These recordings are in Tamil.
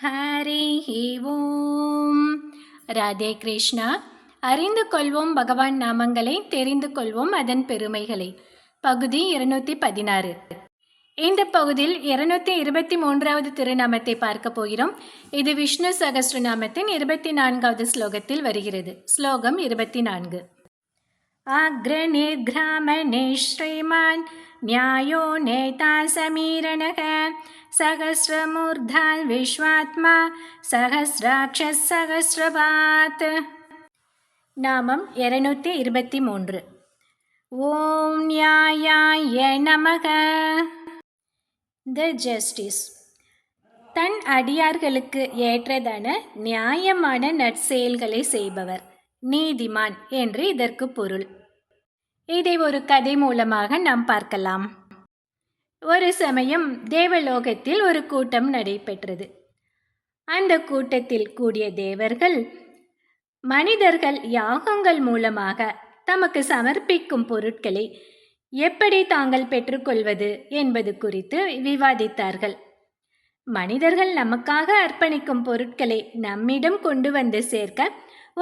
ஹரிஹி ஓம். ராதே கிருஷ்ணா. அறிந்து கொள்வோம் பகவான் நாமங்களை, தெரிந்து கொள்வோம் அதன் பெருமைகளை. பகுதி 216. இந்த பகுதியில் 223வது திருநாமத்தை பார்க்க போகிறோம். இது விஷ்ணு சகஸ்ரநாமத்தின் 24வது ஸ்லோகத்தில் வருகிறது. ஸ்லோகம் 24. அக்ரநிர்க்ராமணே ஸ்ரீமான் न्यायो नेता समीरणः सहस्रमूर्धान् विश्वात्मा सहस्राक्षः सहस्रपात्. நாமம் 223. ஓம் ஞாயாய நமக. த ஜஸ்டிஸ். தன் அடியார்களுக்கு ஏற்றதான நியாயமான நற்செயல்களை செய்பவர், நீதிமான் என்று இதற்கு பொருள். இதை ஒரு கதை மூலமாக நாம் பார்க்கலாம். ஒரு சமயம் தேவலோகத்தில் ஒரு கூட்டம் நடைபெற்றது. அந்த கூட்டத்தில் கூடிய தேவர்கள் மனிதர்கள் யாகங்கள் மூலமாக தமக்கு சமர்ப்பிக்கும் பொருட்களை எப்படி தாங்கள் பெற்றுக்கொள்வது என்பது குறித்து விவாதித்தார்கள். மனிதர்கள் நமக்காக அர்ப்பணிக்கும் பொருட்களை நம்மிடம் கொண்டு வந்து சேர்க்க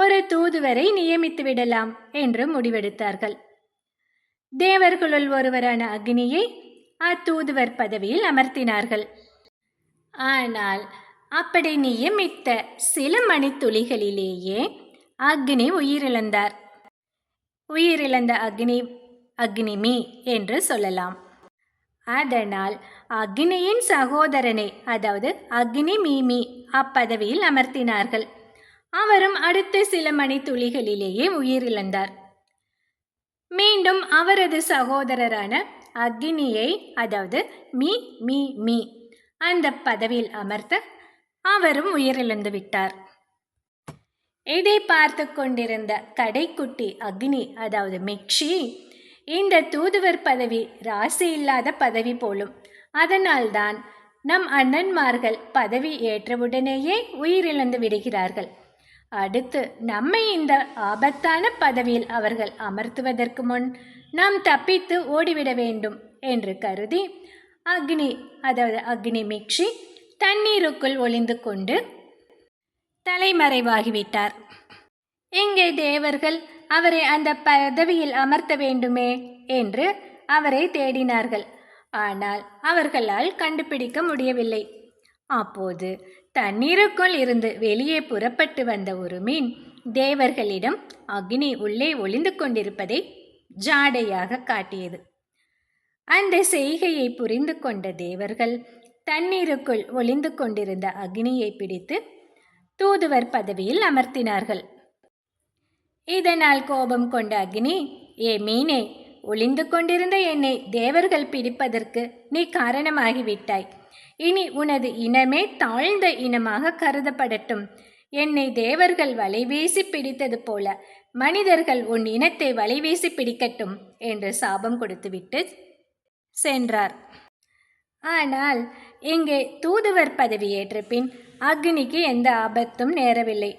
ஒரு தூதுவரை நியமித்து விடலாம் என்று முடிவெடுத்தார்கள். தேவர்களுள் ஒருவரான அக்னியை அத்தூதுவர் பதவியில் அமர்த்தினார்கள். ஆனால் அப்படி நியமித்த சில மணித்துளிகளிலேயே அக்னி உயிரிழந்தார். உயிரிழந்த அக்னிமி என்று சொல்லலாம். அதனால் அக்னியின் சகோதரனை, அதாவது அக்னிமீமி அப்பதவியில் அமர்த்தினார்கள். அவரும் அடுத்த சில மணித்துளிகளிலேயே உயிரிழந்தார். மீண்டும் அவரது சகோதரரான அக்னியை, அதாவது மீ அந்த பதவியில் அமர்த்த அவரும் உயிரிழந்து விட்டார். இதை பார்த்து கொண்டிருந்த கடைக்குட்டி அக்னி, அதாவது மிக்ஷி, இந்த தூதுவர் பதவி ராசி இல்லாத பதவி போலும், அதனால்தான் நம் அண்ணன்மார்கள் பதவி ஏற்றவுடனேயே உயிரிழந்து விடுகிறார்கள். அடுத்து நம்மை இந்த ஆபத்தான பதவியில் அவர்கள் அமர்த்துவதற்கு முன் நாம் தப்பித்து ஓடிவிட வேண்டும் என்று கருதி அக்னி மிக்ஷி தண்ணீருக்குள் ஒளிந்து கொண்டு தலைமறைவாகிவிட்டார். இங்கே தேவர்கள் அவரை அந்த பதவியில் அமர்த்த வேண்டுமே என்று அவரை தேடினார்கள். ஆனால் அவர்களால் கண்டுபிடிக்க முடியவில்லை. அப்போது தண்ணீருக்குள் இருந்து வெளியே புறப்பட்டு வந்த ஒரு மீன் தேவர்களிடம் அக்னி உள்ளே ஒளிந்து கொண்டிருப்பதை ஜாடையாக காட்டியது. அந்த செய்கையை புரிந்து கொண்ட தேவர்கள் தண்ணீருக்குள் ஒளிந்து கொண்டிருந்த அக்னியை பிடித்து தூதுவர் பதவியில் அமர்த்தினார்கள். இதனால் கோபம் கொண்ட அக்னி, ஏ மீனே, ஒளிந்து கொண்டிருந்த என்னை தேவர்கள் பிடிப்பதற்கு நீ காரணமாகிவிட்டாய். இனி உனது இனமே தாழ்ந்த இனமாக கருதப்படட்டும். என்னை தேவர்கள் வலைவீசி பிடித்தது போல மனிதர்கள் உன் இனத்தை வலைவீசி பிடிக்கட்டும் என்று சாபம் கொடுத்துவிட்டு சென்றார். ஆனால் இங்கே தூதுவர் பதவி ஏற்ற பின் அக்னிக்கு எந்த ஆபத்தும் நேரவில்லை.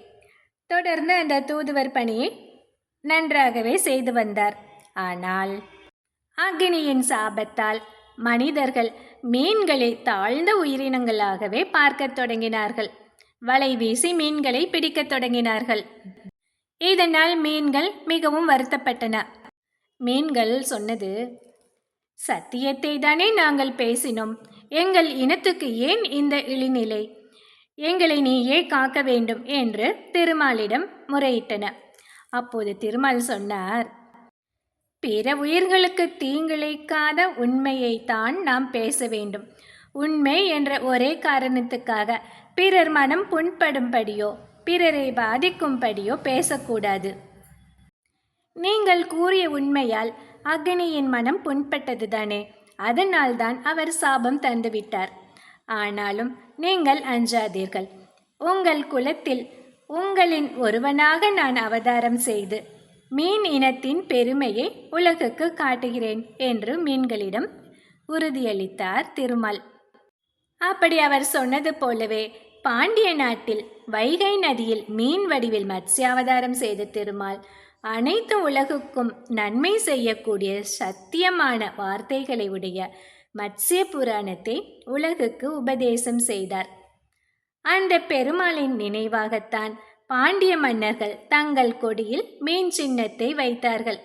தொடர்ந்து அந்த தூதுவர் பணியை நன்றாகவே செய்து வந்தார். ஆனால் அக்னியின் சாபத்தால் மனிதர்கள் மீன்களை தாழ்ந்த உயிரினங்களாகவே பார்க்க தொடங்கினார்கள். வலை வீசி மீன்களை பிடிக்க தொடங்கினார்கள். இதனால் மீன்கள் மிகவும் வருத்தப்பட்டன. மீன்கள் சொன்னது, சத்தியத்தை தானே நாங்கள் பேசினோம். எங்கள் இனத்துக்கு ஏன் இந்த இழிநிலை? எங்களை நீயே காக்க வேண்டும் என்று திருமாலிடம் முறையிட்டன. அப்போது திருமால் சொன்னார், பிற உயிர்களுக்கு தீங்கிழைக்காத உண்மையை தான் நாம் பேச வேண்டும். உண்மை என்ற ஒரே காரணத்துக்காக பிறர் மனம் புண்படும்படியோ பிறரை பாதிக்கும்படியோ பேசக்கூடாது. நீங்கள் கூறிய உண்மையால் அக்னியின் மனம் புண்பட்டது தானே, அதனால்தான் அவர் சாபம் தந்துவிட்டார். ஆனாலும் நீங்கள் அஞ்சாதீர்கள். உங்கள் குலத்தில் உங்களின் ஒருவனாக நான் அவதாரம் செய்து மீன் இனத்தின் பெருமையை உலகுக்கு காட்டுகிறேன் என்று மீன்களிடம் உறுதியளித்தார் திருமால். அப்படி அவர் சொன்னது போலவே பாண்டிய நாட்டில் வைகை நதியில் மீன் வடிவில் மத்ஸ்யாவதாரம் செய்த திருமால் அனைத்து உலகுக்கும் நன்மை செய்யக்கூடிய சத்தியமான வார்த்தைகளை உடைய மத்ஸ்ய புராணத்தை உலகுக்கு உபதேசம் செய்தார். அந்த பெருமாளின் நினைவாகத்தான் பாண்டிய மன்னர்கள் தங்கள் கொடியில் மீன் சின்னத்தை வைத்தார்கள்.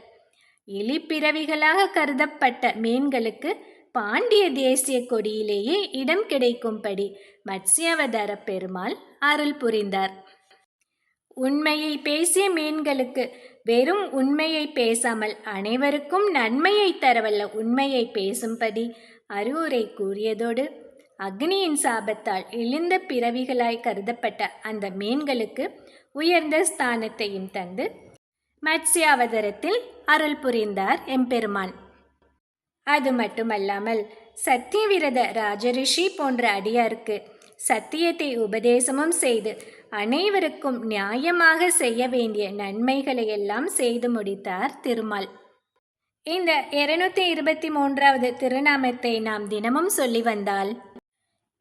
இலிப்பிறவிகளாக கருதப்பட்ட மீன்களுக்கு பாண்டிய தேசிய கொடியிலேயே இடம் கிடைக்கும்படி மத்ஸ்யாவதார பெருமாள் அருள் புரிந்தார். உண்மையை பேசிய மீன்களுக்கு வெறும் உண்மையை பேசாமல் அனைவருக்கும் நன்மையை தரவல்ல உண்மையை பேசும்படி அறிவுரை கூறியதோடு அக்னியின் சாபத்தால் இழிந்த பிறவிகளாய் கருதப்பட்ட அந்த மீன்களுக்கு உயர்ந்த ஸ்தானத்தையும் தந்து மத்ஸ்யாவதாரத்தில் அருள் புரிந்தார் எம்பெருமான். அது மட்டுமல்லாமல் சத்தியவிரத ராஜரிஷி போன்ற அடியாருக்கு சத்தியத்தை உபதேசமும் செய்து அனைவருக்கும் நியாயமாக செய்ய வேண்டிய நன்மைகளை எல்லாம் செய்து முடித்தார் திருமால். இந்த 223வது திருநாமத்தை நாம் தினமும் சொல்லி வந்தால்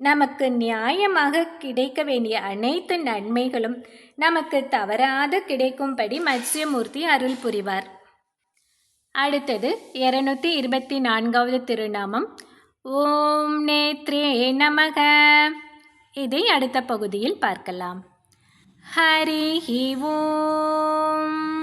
நமக்கு நியாயமாக கிடைக்க வேண்டிய அனைத்து நன்மைகளும் நமக்கு தவறாது கிடைக்கும்படி மத்ஸ்யமூர்த்தி அருள் புரிவார். அடுத்தது 224வது திருநாமம் ஓம் நேத்ரே நமக. இதை அடுத்த பகுதியில் பார்க்கலாம். ஹரி ஓம்.